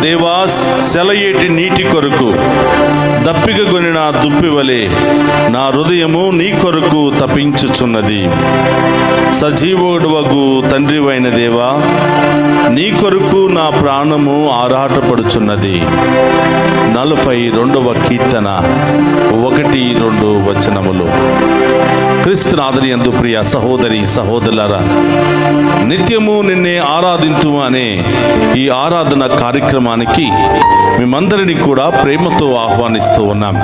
దేవా, సెలయేటి నీటి కొరకు దప్పికగొనిన దుప్పివలే నా హృదయము నీ కొరకు తపించుచున్నది. సజీవుడవగు తండ్రివైన దేవా, నీ కొరకు నా ప్రాణము ఆరాటపడుచున్నది. 42వ కీర్తన 1-2 వచనములు. క్రీస్తునాథుని యందు ప్రియ సహోదరి సహోదరులారా, నిత్యము నిన్నే ఆరాధింతు అనే ఈ ఆరాధన కార్యక్రమానికి మేమందరినీ కూడా ప్రేమతో ఆహ్వానిస్తూ ఉన్నాం.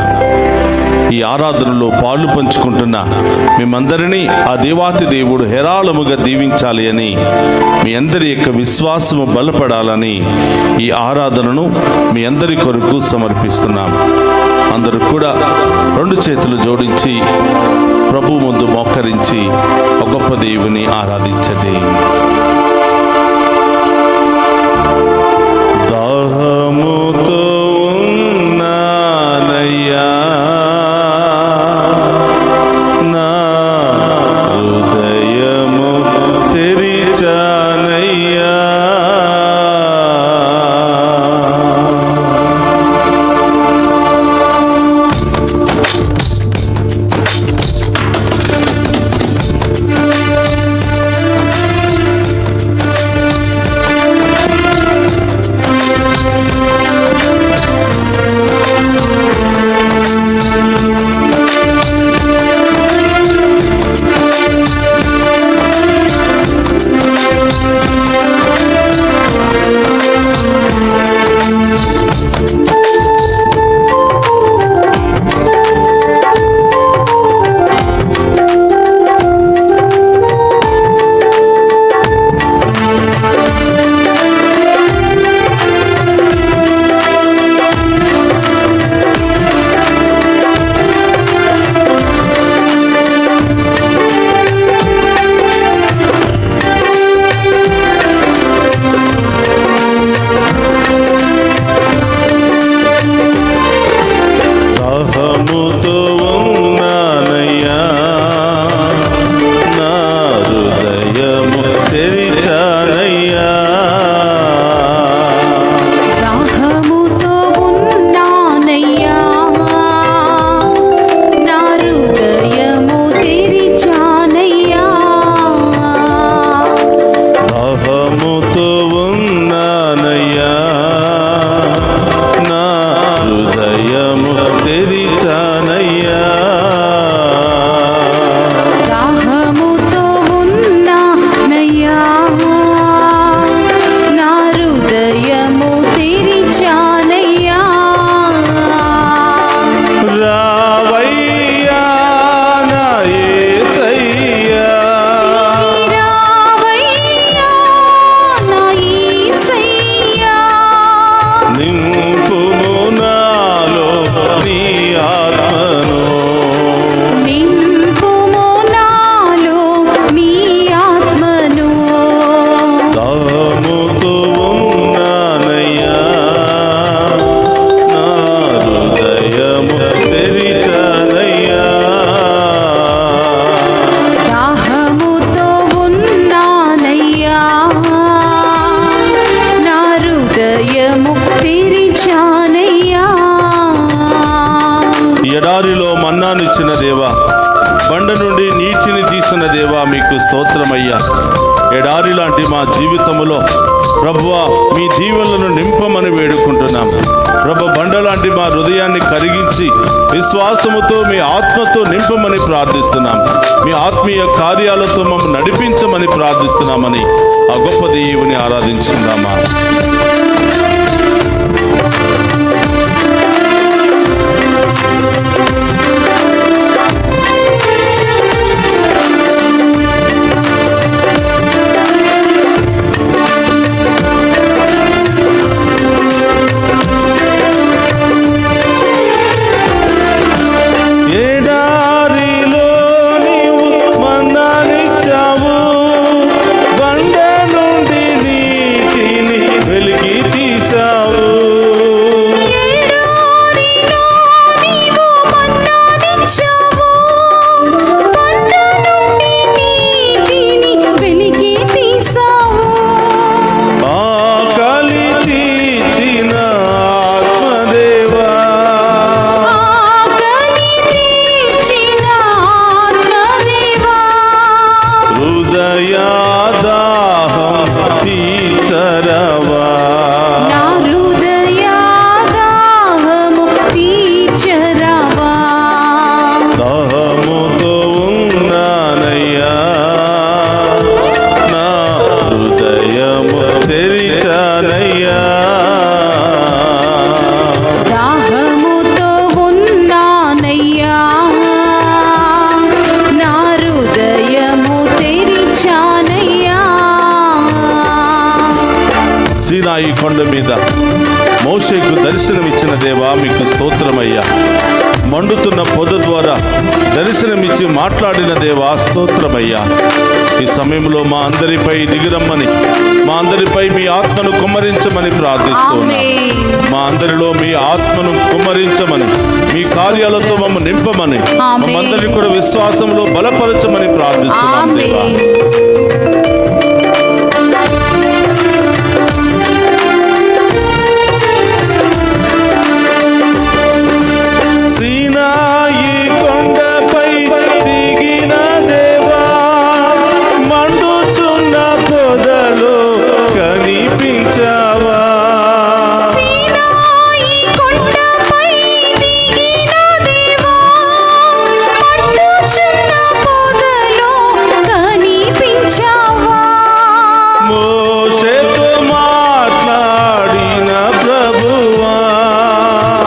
ఈ ఆరాధనలో పాలు పంచుకుంటున్న మేమందరినీ ఆ దేవాతి దేవుడు హేరాళముగా దీవించాలి అని, మీ అందరి యొక్క విశ్వాసము బలపడాలని ఈ ఆరాధనను మీ అందరి కొరకు సమర్పిస్తున్నాం. అందరూ కూడా 2 చేతులు జోడించి ప్రభు ముందు మోకరించి ఒక గొప్ప దేవుని ఆరాధించండి. దాహముతో ఉన్నానయ్యా, నా హృదయము తెరిచానయ్యా, ఎడారిలో మన్నానిచ్చిన దేవా, బండ నుండి నీటిని తీసిన దేవా, మీకు స్తోత్రమయ్యా. ఎడారి లాంటి మా జీవితంలో ప్రభువా, మీ దీవెనలను నింపమని వేడుకుంటున్నాం. ప్రభు, బండ లాంటి మా హృదయాన్ని కరిగించి విశ్వాసముతో మీ ఆత్మతో నింపమని ప్రార్థిస్తున్నాం. మీ ఆత్మీయ కార్యాలతో మమ్మల్ని నడిపించమని ప్రార్థిస్తున్నామని ఆ గొప్ప దేవుని ఆరాధించుకుందామా. తీర్చరవా. నా హృదయ దాహము తీర్చరవా. దాహముతో ఉన్నానయ్యా, నా హృదయము తెరిచానయ్యా. దాహముతో ఉన్నానయ్యా, నా హృదయము తెరిచానయ్యా. సీనాయి కొండ మీద మోషేకు దర్శనమిచ్చిన దేవా మీకు స్తోత్రమయ్యా. మండుతున్న పొద ద్వారా దర్శనమిచ్చి మాట్లాడిన దేవా స్తోత్రమయ్యా. ఈ సమయంలో మా అందరిపై దిగిరమ్మని, మా అందరిపై మీ ఆత్మను కుమ్మరించమని ప్రార్థిస్తున్నాం. మా అందరిలో మీ ఆత్మను కుమ్మరించమని, మీ కార్యాలతో మమ్మల్ని నింపమని, మమ్మందరినీ కూడా విశ్వాసంలో బలపరచమని ప్రార్థిస్తున్నాం దేవా. సీనాయి కొండపై దిగిన దేవా, మండుచున్న పొదలో కనిపించావా. సీనాయి కొండపై దిగిన దేవా, మండుచున్న పొదలో కనిపించావా. మోషేతో మాట్లాడిన ప్రభువా,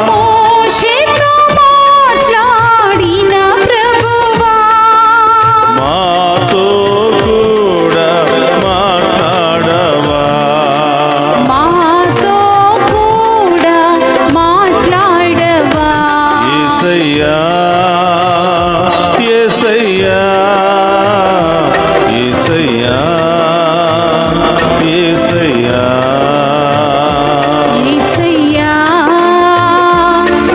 మోషేతో మాట్లాడిన ప్రభువా, మాతో కూడా మాట్లాడవా. మాతో కూడా మాట్లాడవా. యేసయ్యా, యేసయ్యా, యేసయ్యా, యేసయ్యా. యేసయ్యా,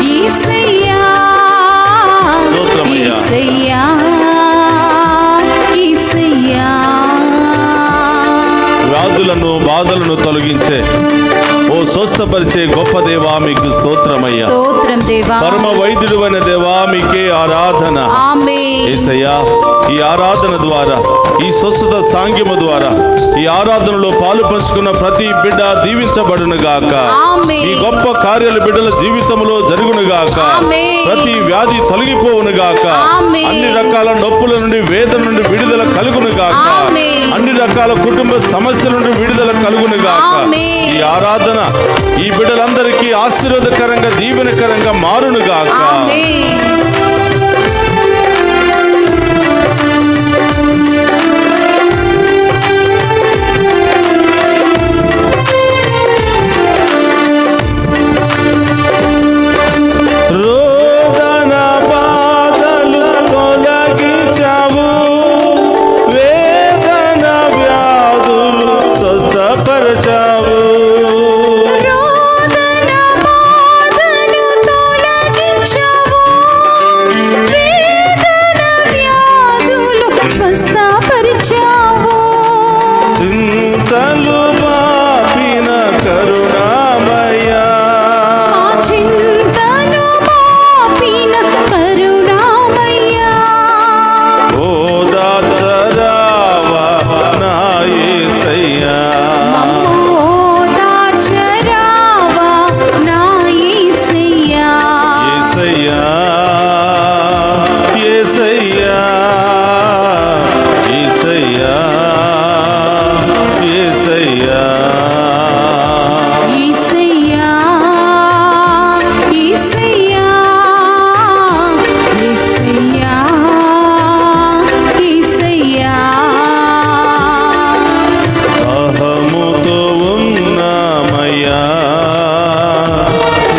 యేసయ్యా, స్తోత్రమయ్యా. యేసయ్యా, యేసయ్యా. వ్యాధులను బాధలను తొలగించే, ఓ స్వస్థపరిచే గొప్ప దేవా మీకు స్తోత్రమయ్యా. స్తోత్రం దేవా. పరమ వైద్యుడు అయిన దేవా మీకే ఆరాధన. ఆమేన్. యేసయ్యా, ఈ ఆరాధన ద్వారా, ఈ స్వస్థత సాంగ్యము ద్వారా, ఈ ఆరాధనలో పాలు పంచుకున్న ప్రతి బిడ్డ దీవించబడును గాక. ఆమేన్. ఈ గొప్ప కార్యాలు బిడ్డల జీవితంలో జరుగును గాక. ఆమేన్. ప్రతి వ్యాధి తొలగిపోవును గాక. ఆమేన్. అన్ని రకాల నొప్పుల నుండి, వేదన నుండి విడుదల కలుగును గాక. ఆమేన్. అన్ని రకాల కుటుంబ సమస్యల నుండి విడుదల కలుగును గాక. ఆమేన్. ఈ ఆరాధన ఈ బిడ్డలందరికీ ఆశీర్వాదకరంగా, దీవెనకరంగా మారును గాక. ఆమేన్. రోదన బాధలు తొలగించావు, వేదన వ్యాధులు స్వస్థపరచావు. రోదన బాధలు తొలగించావు, వేదన వ్యాధులు స్వస్థపరిచావు. చింతలు మాపిన కరుణామయ్యా, ఆ చింతను మాపిన కరుణామయ్యా. ఓదార్చరావా నా యేసయ్యా. మమ్ము ఓదార్చరావా నా యేసయ్యా. యేసయ్యా, యేసయ్యా, యేసయ్యా, యేసయ్యా. యేసయ్యా, యేసయ్యా, యేసయ్యా, యేసయ్యా. దాహముతో ఉన్నామయ్యా,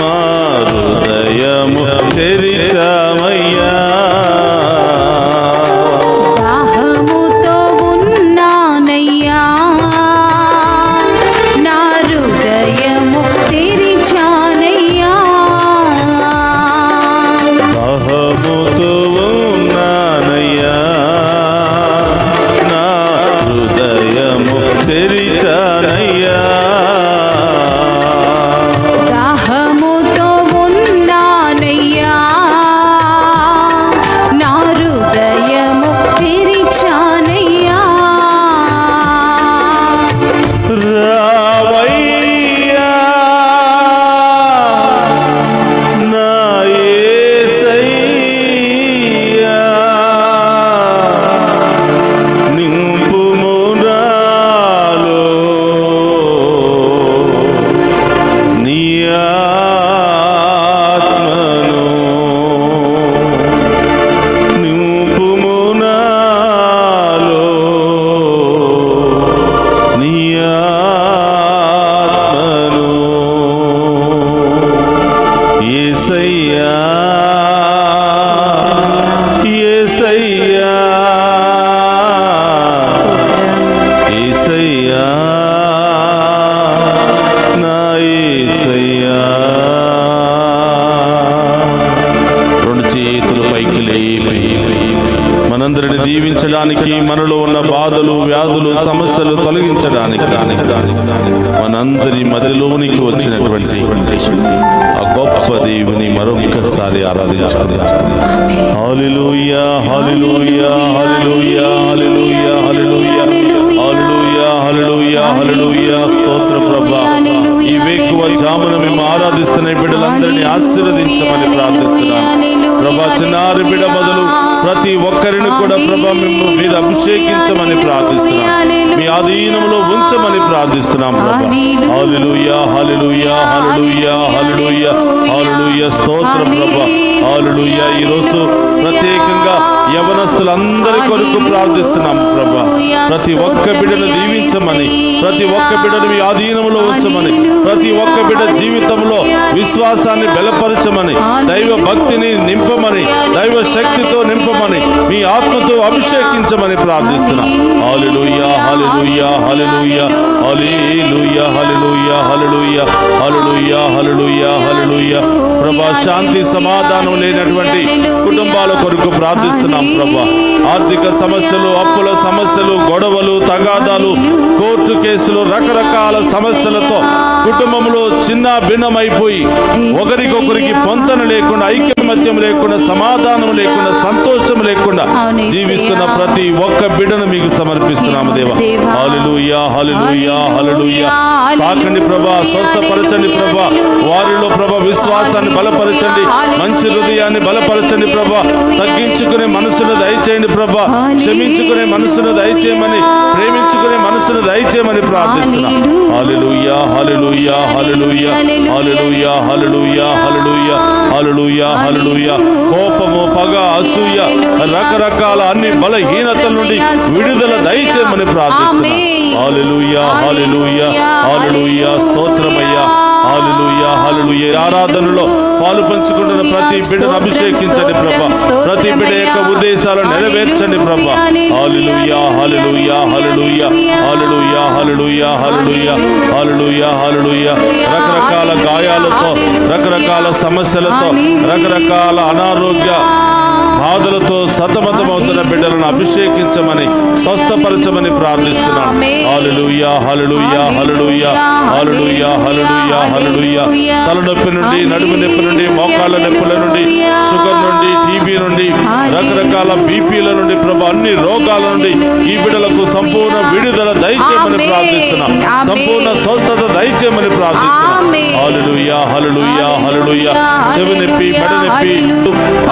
మా హృదయము తెరిచామయ్యా. దాహముతో ఉన్నానయ్యా, నా హృదయము తెరిచానయ్యా. దాహముతో ఉన్నానయ్యా, నా హృదయము తెరిచానయ్యా. దాహముతో ఉన్నానయ్యా, నా హృదయము తెరిచానయ్యా. యేసయ్యా నా యేసయ్యా. రెండు చేతులు పైకి లేపి మనందరిని దీవించడానికి, మనలో ఉన్న బాధలు, వ్యాధులు, సమస్యలు తొలగించడానికి మనందరి మధ్యలోనికి వచ్చినటువంటి ఆ గొప్ప దేవుని మరొక్కసారి ఆరాధించుకుందాం. హల్లెలూయా హల్లెలూయా హల్లెలూయా హల్లెలూయా హల్లెలూయా హల్లెలూయా హల్లెలూయా హల్లెలూయా. స్తోత్ర ప్రభా. ఈ వేకువ జామున మేము ఆరాధిస్తున్న బిడ్డలందరినీ ఆశీర్వదించమని ప్రార్థిస్తున్నాను ప్రభా. చిన్నారి బిడ్డ మొదలు ప్రతి ఒక్కరిని కూడా ప్రభా మేము మీరు అభిషేకించమని ప్రార్థిస్తున్నాం, మీ ఆధీనంలో ఉంచమని ప్రార్థిస్తున్నాం ప్రభా. హల్లెలూయా హల్లెలూయా హల్లెలూయా హల్లెలూయా హల్లెలూయా. స్తోత్రం ప్రభా. హల్లెలూయా. ఈరోజు ప్రత్యేకంగా యవనస్తులందరి కొరకు ప్రార్థిస్తున్నాం ప్రభా. ప్రతి ఒక్క బిడ్డను దీవించమని, ప్రతి ఒక్క బిడ్డను మీ ఆధీనంలో ఉంచమని, ప్రతి ఒక్క బిడ్డ జీవితంలో విశ్వాసాన్ని బలపరచమని, దైవ భక్తిని నింపమని, దైవ శక్తితో నింపమని, మీ ఆత్మతో అభిషేకించమని ప్రార్థిస్తున్నాం. హల్లెలూయా హల్లెలూయా హల్లెలూయా హల్లెలూయా హల్లెలూయా హల్లెలూయా హల్లెలూయా హల్లెలూయా హల్లెలూయా. ప్రభా, శాంతి సమాధానం లేనటువంటి కుటుంబాల కొరకు ప్రార్థిస్తున్నాం ప్రభా. ఆర్థిక సమస్యలు, అప్పుల సమస్యలు, గొడవలు, తగాదాలు, కోర్టు కేసులు, రకరకాల సమస్యలతో కుటుంబంలో చిన్న భిన్నమైపోయి ఒకరికొకరికి పొంతన లేకుండా, ఐకమత్యం లేకుండా, సమాధానం లేకుండా, సంతోషం లేకుండా జీవిస్తున్న ప్రతి ఒక్క బిడ్డను మీకు సమర్పిస్తున్నాము దేవా. హల్లెలూయా హల్లెలూయా హల్లెలూయా. తాకండి ప్రభా, స్వస్థపరచండి ప్రభా. వారిలో ప్రభా విశ్వాసాన్ని బలపరచండి, మంచి హృదయాన్ని బలపరచండి ప్రభా. తగ్గించుకునే మనసును దయచేయండి ప్రభా. క్షమించుకునే మనసును దయచేయమని, ప్రేమించుకునే మనసును దయచేయమని ప్రార్థిస్తున్నాం. హల్లెలూయా హల్లెలూయా హల్లెలూయా హల్లెలూయా హల్లెలూయా హల్లెలూయా హల్లెలూయా హల్లెలూయా. కోపము, పగ, అసూయ, రకరకాల అన్ని బలహీనతల నుండి విడుదల దయచేయమని ప్రార్థిస్తున్నాం. హల్లెలూయా హల్లెలూయా హల్లెలూయా. స్తోత్రమయ్యా. హల్లెలూయా హల్లెలూయా. ఆరాధనలో పాలు పంచుకుంటున్న ప్రతి బిడ్డను అభిషేకించండి ప్రభా. ప్రతి బిడ్డ యొక్క ఉద్దేశాలను నెరవేర్చండి ప్రభా. హల్లెలూయా హల్లెలూయా హల్లెలూయా హల్లెలూయా హల్లెలూయా హల్లెలూయా హల్లెలూయా హల్లెలూయా. రకరకాల గాయాలతో, రకరకాల సమస్యలతో, రకరకాల అనారోగ్య బాధలతో సతమతమవుతున్న బిడ్డలను అభిషేకించమని, స్వస్థపరచమని ప్రార్థిస్తున్నాం. హల్లెలూయా హల్లెలూయా హల్లెలూయా హల్లెలూయా హల్లెలూయా హల్లెలూయా. తలనొప్పి నుండి, నడుము నొప్పి నుండి, మోకాళ్ళ నొప్పుల నుండి, షుగర్ నుండి, టీబీ నుండి, రకరకాల బీపీల నుండి ప్రభా, అన్ని రోగాల నుండి ఈ బిడ్డలకు సంపూర్ణ విడుదల దయచేయమని ప్రార్థిస్తున్నాం. సంపూర్ణ స్వస్థత దయచేయమని ప్రార్థిస్తున్నాం. హల్లెలూయా హల్లెలూయా హల్లెలూయా. చెవి నొప్పి, మెడ నొప్పి,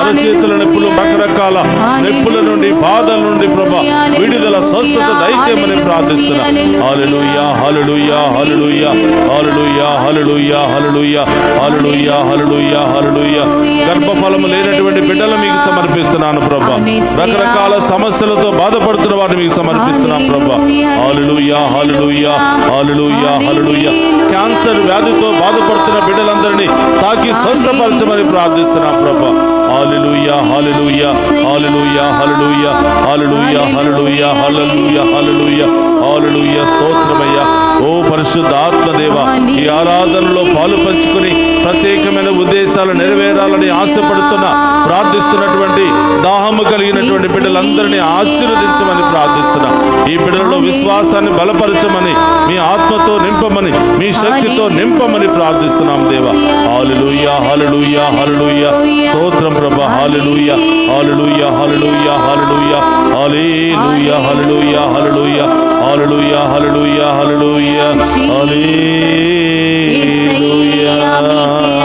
అరచేతుల నొప్పులు, రకరకాల నొప్పుల నుండి, బాధల నుండి ప్రభా విడుదల స్వస్థత దయచేయమని ప్రార్థిస్తున్నాం. హల్లెలూయా హల్లెలూయా హల్లెలూయా హల్లెలూయా హల్లెలూయా హల్లెలూయా హల్లెలూయా హల్లెలూయా హల్లెలూయా. గర్భఫలము లేనటువంటి బిడ్డలు మీకు సమర్పిస్తున్నాను ప్రభా. రకరకాల సమస్యలతో బాధపడుతున్న వాటిని మీకు సమర్పిస్తున్నాం ప్రభా. హల్లెలూయా హల్లెలూయా హల్లెలూయా హల్లెలూయా. క్యాన్సర్ వ్యాధితో బాధపడుతున్న బిడ్డలందరినీ తాకి స్వస్థపరచమని ప్రార్థిస్తున్నాం ప్రభా. హల్లెలూయా హల్లెలూయా హల్లెలూయా హల్లెలూయా హల్లెలూయా హల్లెలూయా హల్లెలూయా హల్లెలూయా హల్లెలూయా. స్తోత్రమయ్యా. ఓ పరిశుద్ధ ఆత్మదేవా, ఈ ఆరాధనలో పాలు పంచుకుని ప్రత్యేకమైన ఉద్దేశాలు నెరవేరాలని ఆశపడుతున్న, ప్రార్థిస్తున్నటువంటి, దాహము కలిగినటువంటి బిడ్డలందరినీ ఆశీర్వదించమని ప్రార్థిస్తున్నా. ఈ బిడ్డలలో విశ్వాసాన్ని బలపరచమని, మీ ఆత్మతో నింపమని, మీ శక్తితో నింపమని ప్రార్థిస్తున్నాం దేవా. హల్లెలూయా హల్లెలూయా హల్లెలూయా. స్తోత్రం ప్రభా. హల్లెలూయా హల్లెలూయా హల్లెలూయా హల్లెలూయా హల్లెలూయా హల్లెలూయా హల్లెలూయా హల్లెలూయా హల్లెలూయా హల్లెలూయా హల్లెలూయా.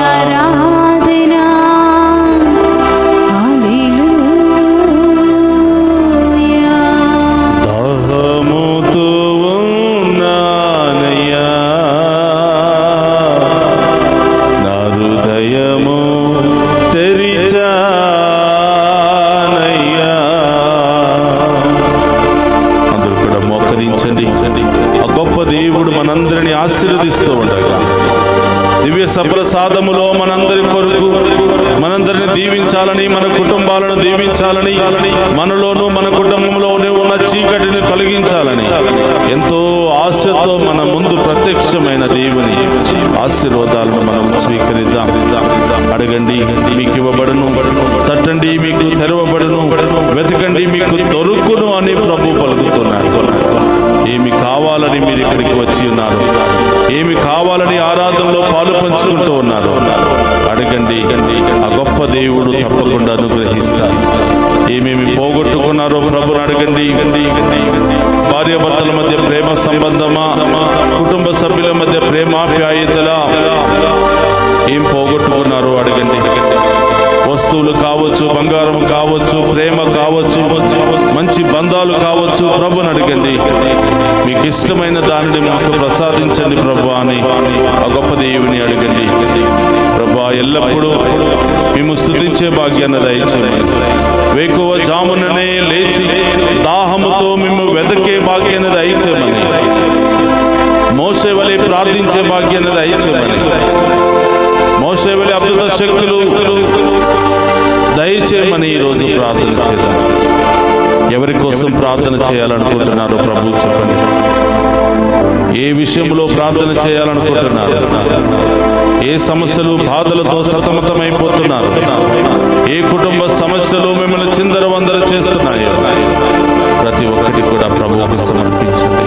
ఆరాధనా. హల్లెలూయా. దాహముతో ఉన్నానయ్యా, నా హృదయము తెరిచానయ్యా. అందరూ కూడా మోకరించండి. ఆ గొప్ప దేవుడు మనందరినీ ఆశీర్వదిస్తూ ఉండగా, దివ్య సప్రసాదములో మనందరి కొరకు మనందరిని దీవించాలని, మన కుటుంబాలను దీవించాలని, మనలోనూ మన కుటుంబంలోనూ ఉన్న చీకటిని తొలగించాలని ఎంతో ఆశతో మన ముందు ప్రత్యక్షమైన దేవుని ఆశీర్వాదాలను మనం స్వీకరిద్దాం. అడగండి మీకు ఇవ్వబడును, తట్టండి మీకు తెరవబడును, వెతకండి మీకు దొరుకును అని ప్రభు పలుకుతున్నాడు. ఏమి కావాలని మీరు ఇక్కడికి వచ్చి ఉన్నారు? ఏమి కావాలని ఆరాధనలో పాలు పంచుకుంటూ ఉన్నారు? అడగండి, ఆ గొప్ప దేవుడు తప్పకుండా అనుగ్రహిస్తారు. ఏమేమి పోగొట్టుకున్నారో ప్రభుని అడగండి. భార్యాభర్తల మధ్య ప్రేమ సంబంధమా, కుటుంబ సభ్యుల మధ్య ప్రేమాప్యాయతలా, ఏం పోగొట్టుకున్నారో అడగండి. వస్తువులు కావచ్చు, బంగారం కావచ్చు, ప్రేమ కావచ్చు, మంచి బంధాలు కావచ్చు, ప్రభుని అడగండి. మీకు ఇష్టమైన దానిని మాకు ప్రసాదించండి ప్రభు అని ఆ గొప్ప దేవుని అడగండి. ప్రభు ఎల్లప్పుడూ మేము స్తుతించే భాగ్యాన్ని దయచేయమని, వేకువ జాముననే లేచి దాహముతో మేము వెదకే భాగ్యాన్ని దయచేయమని, మోషే వలె ప్రార్థించే భాగ్యాన్ని దయచేయమని, మోషే వలె అద్భుత శక్తులు దయచేయమని ఈరోజు ప్రార్థన చేద్దాం. ఎవరి కోసం ప్రార్థన చేయాలనుకుంటున్నారో ప్రభు చెప్పండి. ఏ విషయంలో ప్రార్థన చేయాలనుకుంటున్నారు? ఏ సమస్యలు బాధలతో సతమతమైపోతున్నారు? ఏ కుటుంబ సమస్యలు మిమ్మల్ని చిందరవందర చేస్తున్నాయో ప్రతి ఒక్కటి కూడా ప్రభువుకు సమర్పించండి.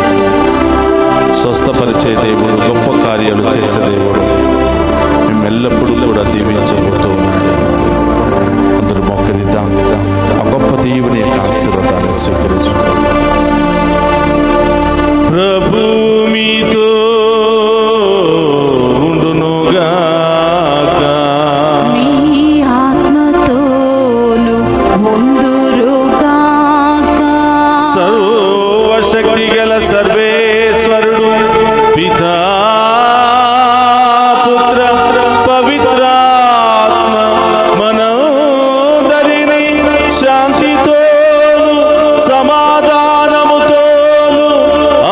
స్వస్థపరిచే దేవుడు, గొప్ప కార్యాలు చేసే దేవుడు మేము ఎల్లప్పుడూ కూడా దీవించబోతూ ఉన్నాడు. అందరూ మొక్కరిద్దాం. ఆ గొప్ప దేవుని యొక్క ఆశీర్వాదాన్ని స్వీకరించుకుంటాం. ప్రభు మీతో ఉండునుగాక, మీ ఆత్మతోను ఉందురుగాక. సర్వశక్తి గల సర్వేశ్వరుడు పితా పుత్ర పవిత్రాత్మ మనందరినీ శాంతితోను సమాధానముతోను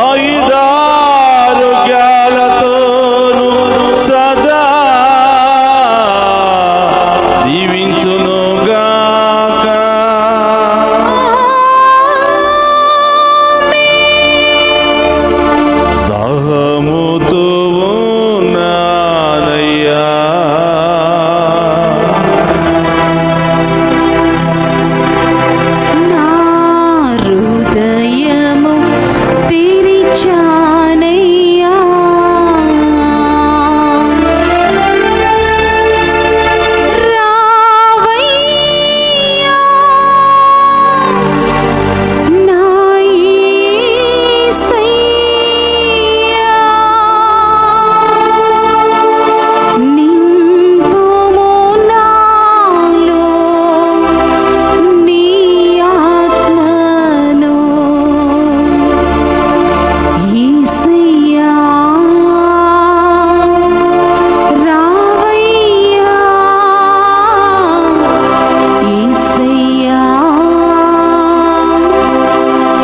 ఆయుధారోగ్యాలతోను సదా దీవించునుగాక. దాహముతో ఉన్నానయ్యా, నా హృదయము తెరిచానయ్యా, రావయ్యా నా యేసయ్యా, నింపుము నాలో నీ ఆత్మను. యేసయ్యా రావయ్యా, యేసయ్యా,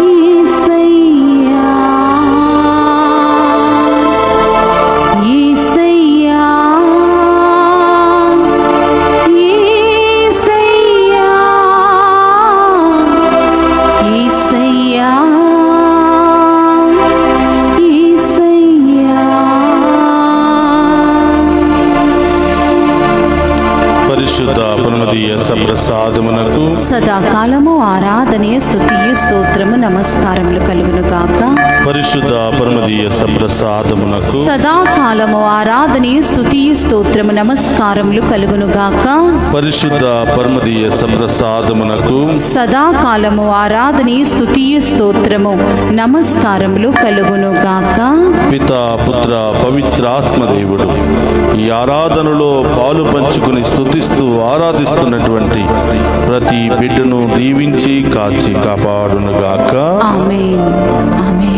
యేసయ్యా, యేసయ్యా, యేసయ్యా, యేసయ్యా, పరిశుద్ధ పరమదీయ సప్రసాదమునకు సదాకాలము ఆరాధనీయ స్తుతియు స్తోత్రము నమస్కారములు కలుగును గాక. పరిశుద్ధ పరమదీయ సప్రసాదమునకు సదాకాలము ఆరాధనీయ స్తుతియు స్తోత్రము నమస్కారములు కలుగును గాక. పరిశుద్ధ పరమదీయ సప్రసాదమునకు సదాకాలము ఆరాధనీయ స్తుతియు స్తోత్రము నమస్కారములు కలుగును గాక. పితా పుత్ర పవిత్రాత్మ దేవుడు ఈ ఆరాధనలో పాలు పంచుకుని స్తుతిస్తూ ఆరాధిస్తున్నటువంటి ప్రతి బిడ్డను దీవించి కాచి కాపాడునుగాక. ఆమేన్, ఆమేన్.